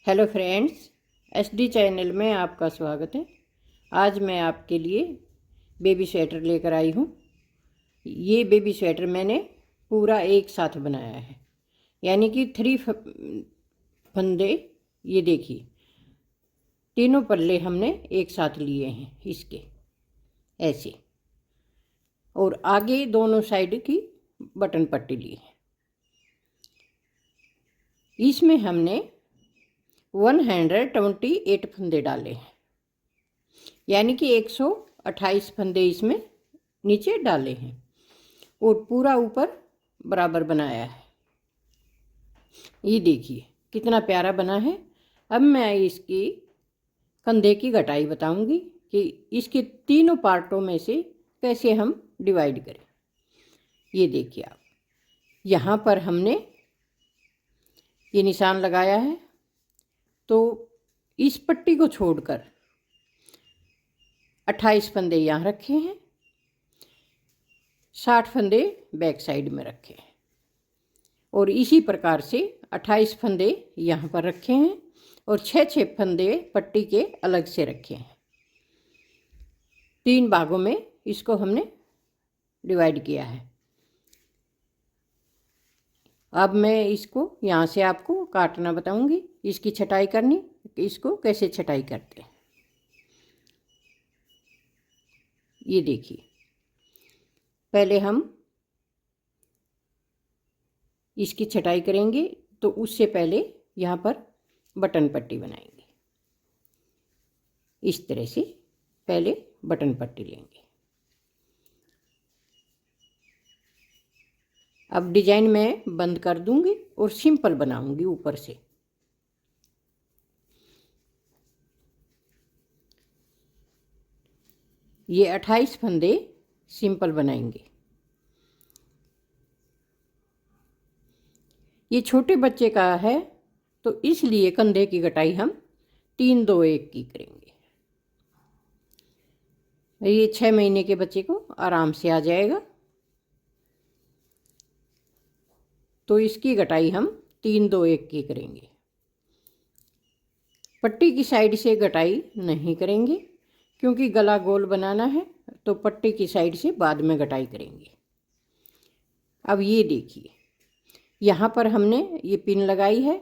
Hello friends, SD channel में आपका स्वागत है। आज मैं आपके लिए बेबी स्वेटर लेकर आई हूँ। ये बेबी स्वेटर मैंने पूरा एक साथ बनाया है, यानी कि थ्री फंदे। ये देखिए, तीनों पल्ले हमने एक साथ लिए हैं इसके, ऐसे। और आगे दोनों साइड की बटन पट्टी ली है। इसमें हमने 128 फंदे डाले हैं, यानी कि 128 फंदे इसमें नीचे डाले हैं और पूरा ऊपर बराबर बनाया है। ये देखिए कितना प्यारा बना है। अब मैं इसकी कंधे की घटाई बताऊंगी कि इसके तीनों पार्टों में से कैसे हम डिवाइड करें। ये देखिए आप, यहाँ पर हमने ये निशान लगाया है, तो इस पट्टी को छोड़कर 28 फंदे यहाँ रखे हैं, 60 फंदे बैक साइड में रखे हैं और इसी प्रकार से 28 फंदे यहाँ पर रखे हैं और 6 फंदे पट्टी के अलग से रखे हैं। 3 भागों में इसको हमने डिवाइड किया है। अब मैं इसको यहाँ से आपको काटना बताऊंगी, इसकी छटाई करनी, इसको कैसे छटाई करते हैं। ये देखिए, पहले हम इसकी छटाई करेंगे, तो उससे पहले यहाँ पर बटन पट्टी बनाएंगे। इस तरह से पहले बटन पट्टी लेंगे। अब डिजाइन मैं बंद कर दूंगी और सिंपल बनाऊंगी ऊपर से। ये 28 फंदे सिंपल बनाएंगे। ये छोटे बच्चे का है, तो इसलिए कंधे की घटाई हम 3 2 1 की करेंगे। ये 6 महीने के बच्चे को आराम से आ जाएगा, तो इसकी घटाई हम 3 2 1 की करेंगे। पट्टी की साइड से घटाई नहीं करेंगे, क्योंकि गला गोल बनाना है, तो पट्टी की साइड से बाद में घटाई करेंगे। अब ये देखिए, यहाँ पर हमने ये पिन लगाई है,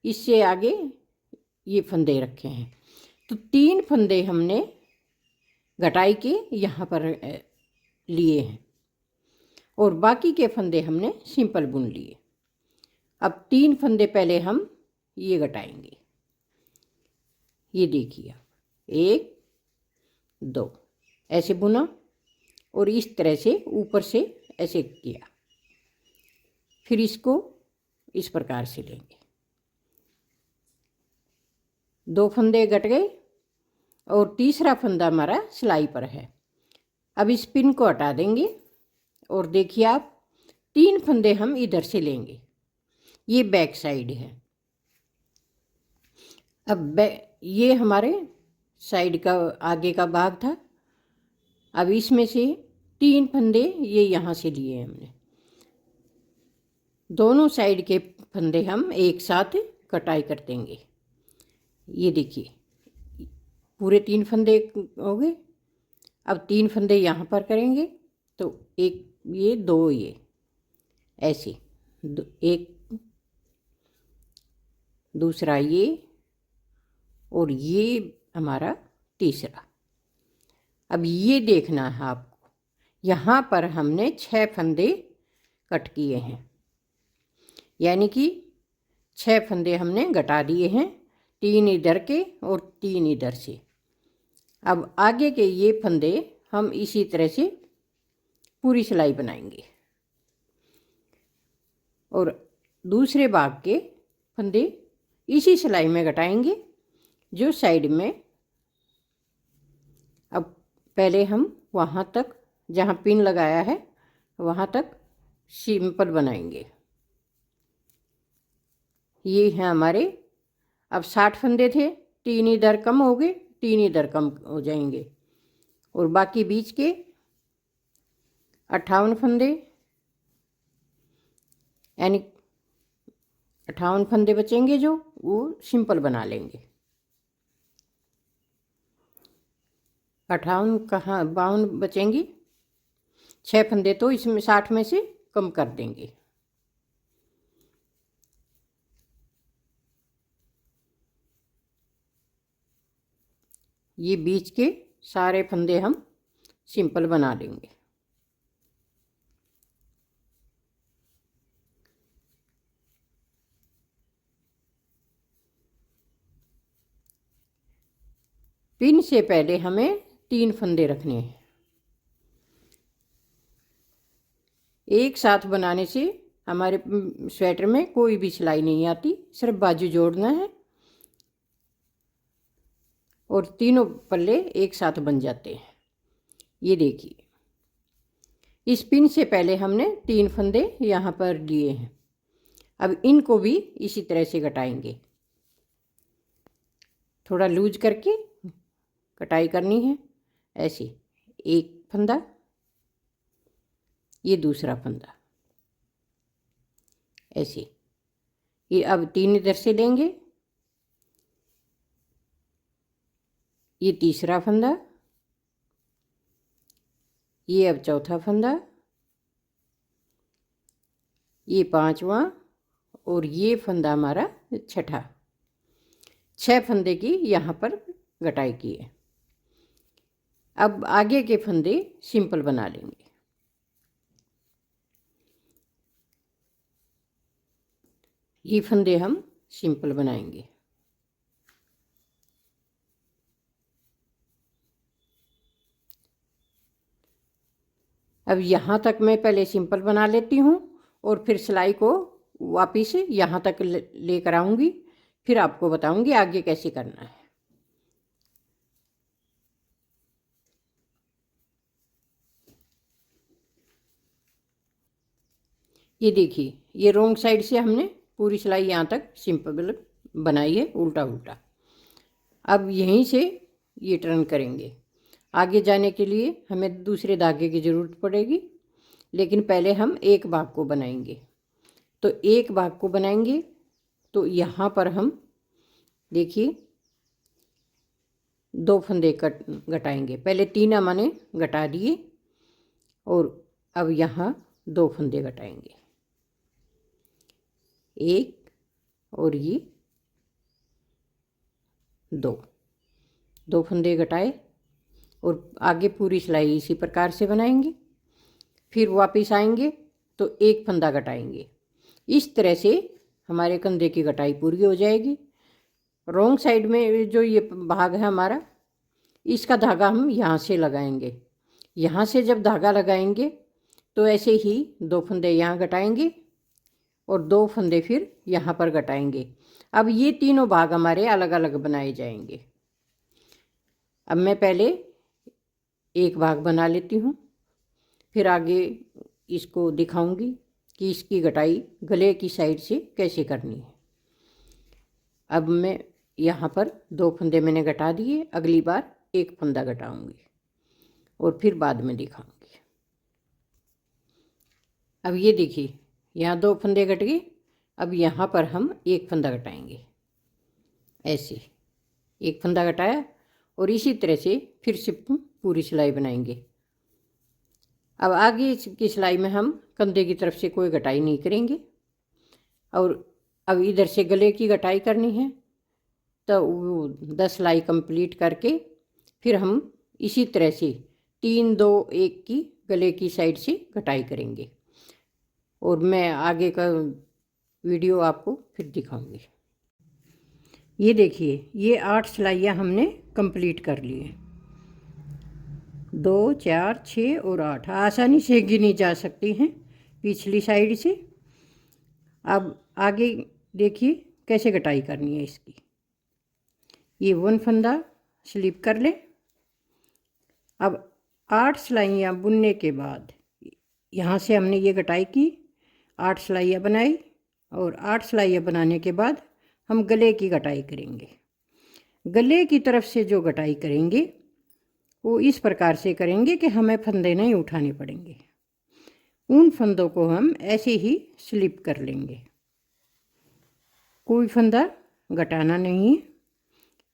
इससे आगे ये फंदे रखे हैं, तो 3 फंदे हमने घटाई के यहाँ पर लिए हैं और बाकी के फंदे हमने सिंपल बुन लिए। अब 3 फंदे पहले हम ये घटाएंगे। ये देखिए, 1 2 ऐसे बुना और इस तरह से ऊपर से ऐसे किया। फिर इसको इस प्रकार से लेंगे। 2 फंदे घट गए और तीसरा फंदा हमारा सिलाई पर है। अब इस पिन को हटा देंगे और देखिए आप, 3 फंदे हम इधर से लेंगे। ये बैक साइड है। अब ये हमारे साइड का आगे का भाग था। अब इसमें से 3 फंदे ये यहाँ से लिए हमने। दोनों साइड के फंदे हम एक साथ कटाई कर देंगे। ये देखिए, पूरे 3 फंदे हो गए। अब 3 फंदे यहाँ पर करेंगे, तो एक ये 2 ये ऐसे, एक दूसरा ये और ये हमारा तीसरा। अब ये देखना है आपको, यहाँ पर हमने 6 फंदे कट किए हैं, यानी कि 6 फंदे हमने घटा दिए हैं, 3 इधर के और 3 इधर से। अब आगे के ये फंदे हम इसी तरह से पूरी सिलाई बनाएंगे और दूसरे भाग के फंदे इसी सिलाई में घटाएंगे जो साइड में। अब पहले हम वहाँ तक जहाँ पिन लगाया है वहाँ तक सिंपल बनाएंगे। ये हैं हमारे, अब 60 फंदे थे, 3 इधर कम हो गए, 3 इधर कम हो जाएंगे और बाकी बीच के 58 फंदे, यानी 58 फंदे बचेंगे जो वो सिंपल बना लेंगे। 58 कहाँ 52 बचेंगी, 6 फंदे तो इसमें 60 में से कम कर देंगे। ये बीच के सारे फंदे हम सिंपल बना लेंगे। पिन से पहले हमें 3 फंदे रखने हैं। एक साथ बनाने से हमारे स्वेटर में कोई भी सिलाई नहीं आती, सिर्फ बाजू जोड़ना है और तीनों पल्ले एक साथ बन जाते हैं। ये देखिए, इस पिन से पहले हमने 3 फंदे यहाँ पर लिए हैं। अब इनको भी इसी तरह से कटाएंगे, थोड़ा लूज करके कटाई करनी है। ऐसे एक फंदा, ये दूसरा फंदा, ऐसे। ये अब 3 इधर से लेंगे, ये तीसरा फंदा, ये अब चौथा फंदा, ये 5वां और ये फंदा हमारा 6ठा। 6 फंदे की यहाँ पर कटाई की है। अब आगे के फंदे सिंपल बना लेंगे। ये फंदे हम सिंपल बनाएंगे। अब यहाँ तक मैं पहले सिंपल बना लेती हूँ और फिर सिलाई को वापिस यहाँ तक लेकर आऊँगी, फिर आपको बताऊँगी आगे कैसे करना है। ये देखिए, ये रोंग साइड से हमने पूरी सिलाई यहाँ तक सिंपल बनाई है, उल्टा उल्टा। अब यहीं से ये टर्न करेंगे। आगे जाने के लिए हमें दूसरे धागे की ज़रूरत पड़ेगी, लेकिन पहले हम एक भाग को बनाएंगे। तो एक भाग को बनाएंगे तो यहाँ पर हम देखिए 2 फंदे घटाएंगे। पहले 3 हमने घटा दिए और अब यहाँ 2 फंदे घटाएंगे, एक और ये 2 फंदे घटाए और आगे पूरी सिलाई इसी प्रकार से बनाएंगे। फिर वापस आएंगे तो एक फंदा घटाएंगे। इस तरह से हमारे कंधे की कटाई पूरी हो जाएगी। रोंग साइड में जो ये भाग है हमारा, इसका धागा हम यहाँ से लगाएंगे। यहाँ से जब धागा लगाएंगे तो ऐसे ही 2 फंदे यहाँ घटाएंगे और 2 फंदे फिर यहाँ पर घटाएंगे। अब ये तीनों भाग हमारे अलग अलग बनाए जाएंगे। अब मैं पहले एक भाग बना लेती हूँ, फिर आगे इसको दिखाऊंगी कि इसकी कटाई गले की साइड से कैसे करनी है। अब मैं यहाँ पर 2 फंदे मैंने घटा दिए, अगली बार एक फंदा घटाऊंगी और फिर बाद में दिखाऊंगी। अब ये देखिए, यहाँ 2 फंदे घट गए। अब यहाँ पर हम एक फंदा घटाएंगे। ऐसे एक फंदा घटाया और इसी तरह से फिर से पूरी सिलाई बनाएंगे। अब आगे की सिलाई में हम कंधे की तरफ से कोई कटाई नहीं करेंगे और अब इधर से गले की कटाई करनी है। तो वो 10 सिलाई कंप्लीट करके फिर हम इसी तरह से 3 2 1 की गले की साइड से कटाई करेंगे और मैं आगे का वीडियो आपको फिर दिखाऊंगी। ये देखिए, ये 8 सिलाइयाँ हमने कंप्लीट कर ली हैं। 2 4 6 और 8 आसानी से गिनी जा सकती हैं पिछली साइड से। अब आगे देखिए कैसे कटाई करनी है इसकी। ये 1 फंदा स्लिप कर ले। अब 8 सिलाइयाँ बुनने के बाद यहाँ से हमने ये कटाई की, 8 सिलाइयाँ बनाई और 8 सिलाइयाँ बनाने के बाद हम गले की कटाई करेंगे। गले की तरफ से जो कटाई करेंगे वो इस प्रकार से करेंगे कि हमें फंदे नहीं उठाने पड़ेंगे। उन फंदों को हम ऐसे ही स्लिप कर लेंगे। कोई फंदा घटाना नहीं है।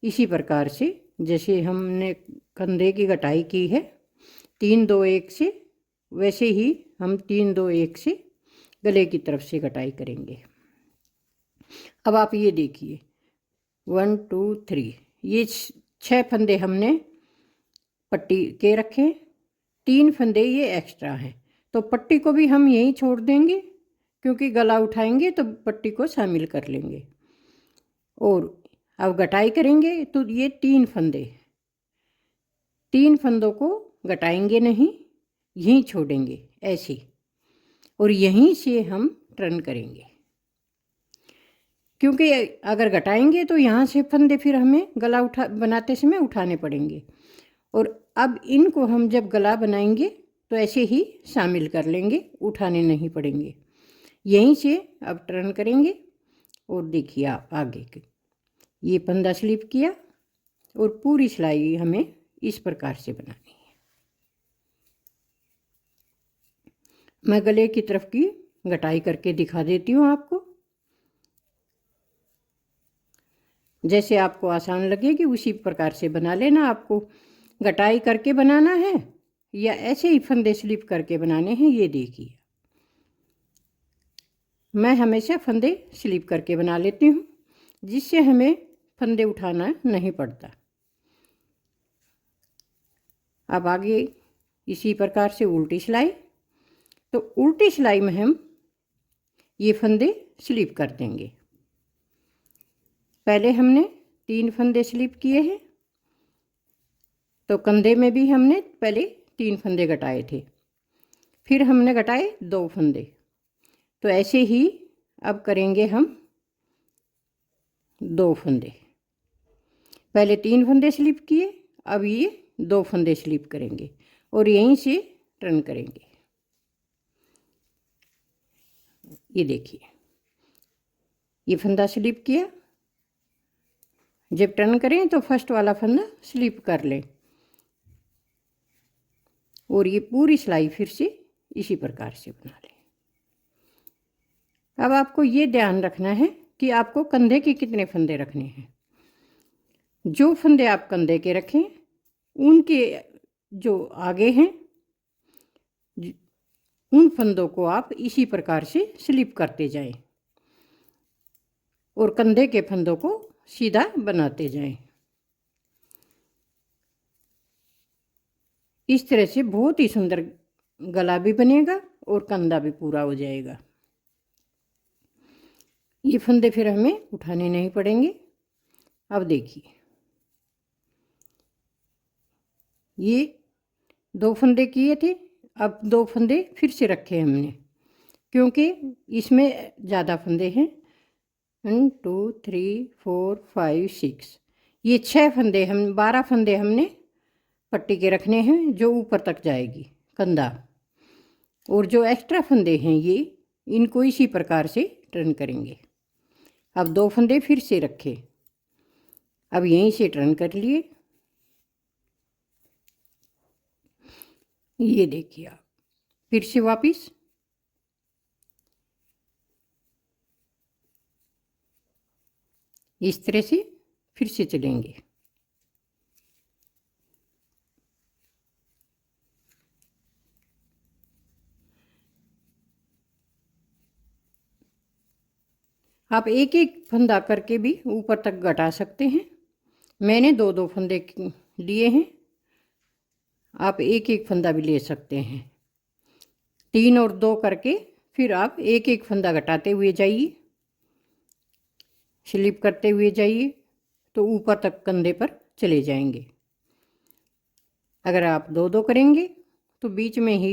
इसी प्रकार से जैसे हमने कंधे की घटाई की है 3 2 1 से, वैसे ही हम 3 2 1 से गले की तरफ से घटाई करेंगे। अब आप ये देखिए 1 2 3, ये 6 फंदे हमने पट्टी के रखे, 3 फंदे ये एक्स्ट्रा हैं, तो पट्टी को भी हम यहीं छोड़ देंगे क्योंकि गला उठाएंगे तो पट्टी को शामिल कर लेंगे। और अब घटाई करेंगे तो ये 3 फंदे, 3 फंदों को घटाएंगे नहीं, यहीं छोड़ेंगे ऐसे, और यहीं से हम टर्न करेंगे। क्योंकि अगर घटाएंगे तो यहाँ से फंदे फिर हमें गला बनाते समय उठाने पड़ेंगे, और अब इनको हम जब गला बनाएंगे तो ऐसे ही शामिल कर लेंगे, उठाने नहीं पड़ेंगे। यहीं से अब टर्न करेंगे और देखिए आप आगे के ये फंदा स्लिप किया, और पूरी सिलाई हमें इस प्रकार से बनानी है। मैं गले की तरफ की घटाई करके दिखा देती हूँ आपको, जैसे आपको आसान लगेगी उसी प्रकार से बना लेना। आपको घटाई करके बनाना है या ऐसे ही फंदे स्लिप करके बनाने हैं, ये देखिए। मैं हमेशा फंदे स्लिप करके बना लेती हूँ, जिससे हमें फंदे उठाना नहीं पड़ता। अब आगे इसी प्रकार से उल्टी सिलाई, तो उल्टी सिलाई में हम ये फंदे स्लिप कर देंगे। पहले हमने 3 फंदे स्लिप किए हैं, तो कंधे में भी हमने पहले 3 फंदे घटाए थे, फिर हमने घटाए 2 फंदे, तो ऐसे ही अब करेंगे हम 2 फंदे। पहले 3 फंदे स्लिप किए, अब ये 2 फंदे स्लिप करेंगे और यहीं से टर्न करेंगे। ये देखिए ये फंदा स्लिप किया, जब टर्न करें तो फर्स्ट वाला फंदा स्लिप कर लें, और ये पूरी सिलाई फिर से इसी प्रकार से बना लें। अब आपको ये ध्यान रखना है कि आपको कंधे के कितने फंदे रखने हैं। जो फंदे आप कंधे के रखें उनके जो आगे हैं उन फंदों को आप इसी प्रकार से स्लिप करते जाएं और कंधे के फंदों को सीधा बनाते जाएं। इस तरह से बहुत ही सुंदर गला भी बनेगा और कंधा भी पूरा हो जाएगा। ये फंदे फिर हमें उठाने नहीं पड़ेंगे। अब देखिए ये 2 फंदे किए थे, अब 2 फंदे फिर से रखे हमने, क्योंकि इसमें ज़्यादा फंदे हैं। 1 2 3 4 5 6, ये 6 फंदे, हम 12 फंदे हमने पट्टी के रखने हैं जो ऊपर तक जाएगी कंधा, और जो एक्स्ट्रा फंदे हैं ये इनको इसी प्रकार से टर्न करेंगे। अब 2 फंदे फिर से रखे, अब यहीं से टर्न कर लिए। ये देखिए आप फिर से वापस इस तरह से फिर से चलेंगे। आप एक एक फंदा करके भी ऊपर तक घटा सकते हैं। मैंने 2 फंदे लिए हैं, आप एक एक फंदा भी ले सकते हैं। 3 और 2 करके फिर आप एक एक फंदा घटाते हुए जाइए, स्लिप करते हुए जाइए, तो ऊपर तक कंधे पर चले जाएंगे। अगर आप 2 करेंगे तो बीच में ही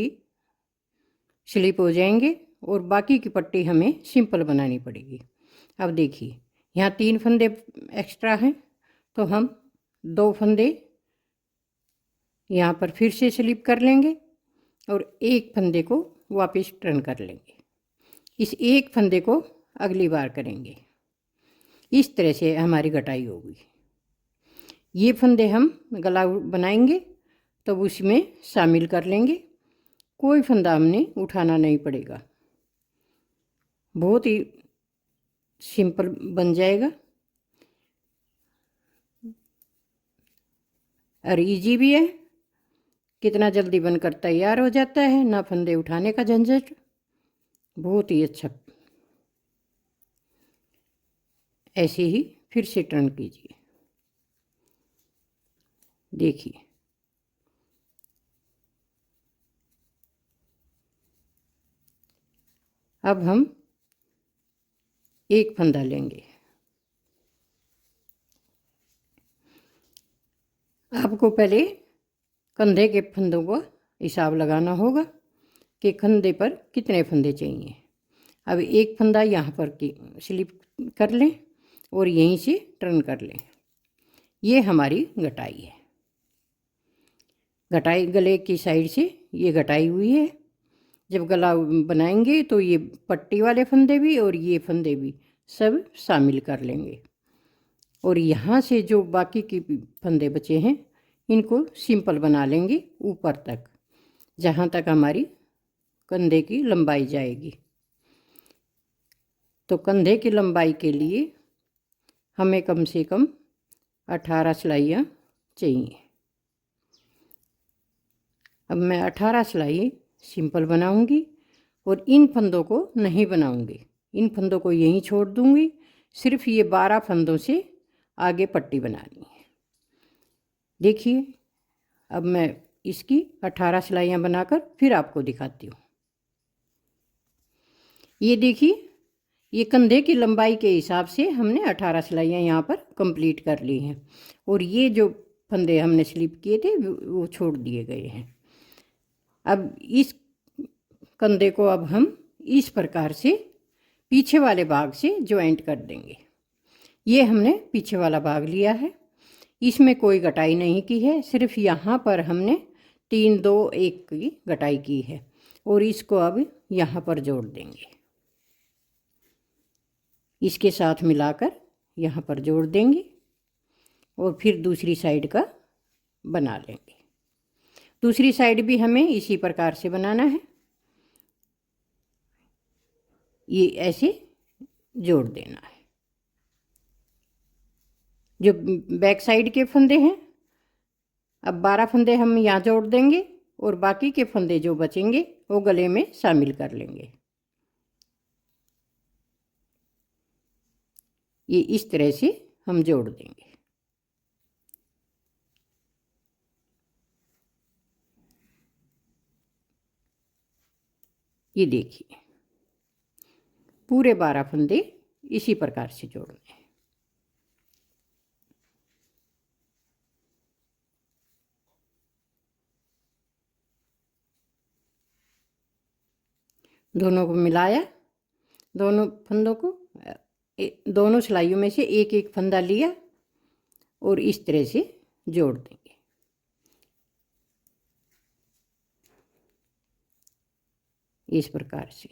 स्लिप हो जाएंगे और बाकी की पट्टी हमें सिंपल बनानी पड़ेगी। अब देखिए यहाँ 3 फंदे एक्स्ट्रा हैं, तो हम 2 फंदे यहाँ पर फिर से स्लिप कर लेंगे और एक फंदे को वापस टर्न कर लेंगे। इस एक फंदे को अगली बार करेंगे। इस तरह से हमारी घटाई होगी। ये फंदे हम गला बनाएंगे तब उसमें शामिल कर लेंगे, कोई फंदा हमने उठाना नहीं पड़ेगा, बहुत ही सिंपल बन जाएगा। और इजी भी है, कितना जल्दी बनकर तैयार हो जाता है, ना फंदे उठाने का झंझट, बहुत ही अच्छा। ऐसे ही फिर से टर्न कीजिए, देखिए अब हम एक फंदा लेंगे। आपको पहले कंधे के फंदों का हिसाब लगाना होगा कि कंधे पर कितने फंदे चाहिए। अब एक फंदा यहाँ पर की स्लिप कर लें और यहीं से टर्न कर लें। ये हमारी घटाई है, घटाई गले की साइड से ये घटाई हुई है। जब गला बनाएंगे तो ये पट्टी वाले फंदे भी और ये फंदे भी सब शामिल कर लेंगे। और यहाँ से जो बाकी की फंदे बचे हैं इनको सिंपल बना लेंगे ऊपर तक, जहाँ तक हमारी कंधे की लंबाई जाएगी। तो कंधे की लंबाई के लिए हमें कम से कम 18 सिलाइयाँ चाहिए। अब मैं 18 सिलाई सिंपल बनाऊंगी और इन फंदों को नहीं बनाऊंगी, इन फंदों को यहीं छोड़ दूंगी। सिर्फ ये 12 फंदों से आगे पट्टी बनानी है। देखिए अब मैं इसकी 18 सिलाइयाँ बनाकर फिर आपको दिखाती हूँ। ये देखिए, ये कंधे की लंबाई के हिसाब से हमने 18 सिलाइयाँ यहाँ पर कंप्लीट कर ली हैं और ये जो फंदे हमने स्लिप किए थे वो छोड़ दिए गए हैं। अब इस कंधे को अब हम इस प्रकार से पीछे वाले भाग से ज्वाइंट कर देंगे। ये हमने पीछे वाला भाग लिया है, इसमें कोई घटाई नहीं की है, सिर्फ यहाँ पर हमने 3 2 1 की घटाई की है और इसको अब यहाँ पर जोड़ देंगे। इसके साथ मिलाकर यहाँ पर जोड़ देंगे और फिर दूसरी साइड का बना लेंगे। दूसरी साइड भी हमें इसी प्रकार से बनाना है, ये ऐसे जोड़ देना है। जो बैक साइड के फंदे हैं, अब 12 फंदे हम यहाँ जोड़ देंगे और बाकी के फंदे जो बचेंगे वो गले में शामिल कर लेंगे। ये इस तरह से हम जोड़ देंगे। ये देखिए पूरे 12 फंदे इसी प्रकार से जोड़ने हैं। दोनों को मिलाया, दोनों फंदों को दोनों सिलाइयों में से एक एक फंदा लिया और इस तरह से जोड़ देंगे। इस प्रकार से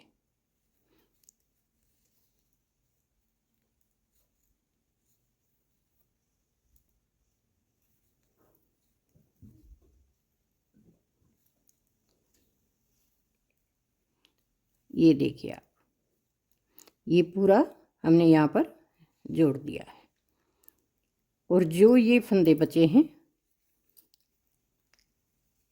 ये देखिए आप, ये पूरा हमने यहाँ पर जोड़ दिया है और जो ये फंदे बचे हैं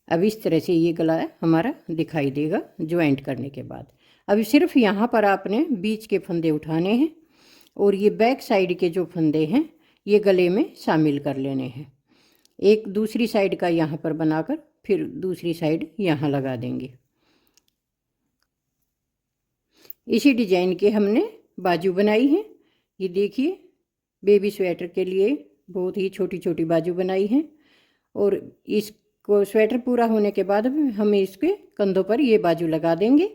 अब इस तरह से ये गला हमारा दिखाई देगा ज्वाइंट करने के बाद। अभी सिर्फ यहाँ पर आपने बीच के फंदे उठाने हैं और ये बैक साइड के जो फंदे हैं ये गले में शामिल कर लेने हैं। एक दूसरी साइड का यहाँ पर बनाकर फिर दूसरी साइड यहाँ लगा देंगे। इसी डिजाइन के हमने बाजू बनाई है। ये देखिए बेबी स्वेटर के लिए बहुत ही छोटी छोटी बाजू बनाई है और इसको स्वेटर पूरा होने के बाद हम इसके कंधों पर ये बाजू लगा देंगे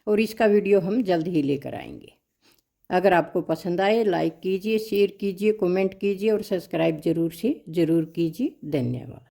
और इसका वीडियो हम जल्द ही लेकर आएंगे। अगर आपको पसंद आए लाइक कीजिए, शेयर कीजिए, कमेंट कीजिए और सब्सक्राइब ज़रूर कीजिए। धन्यवाद।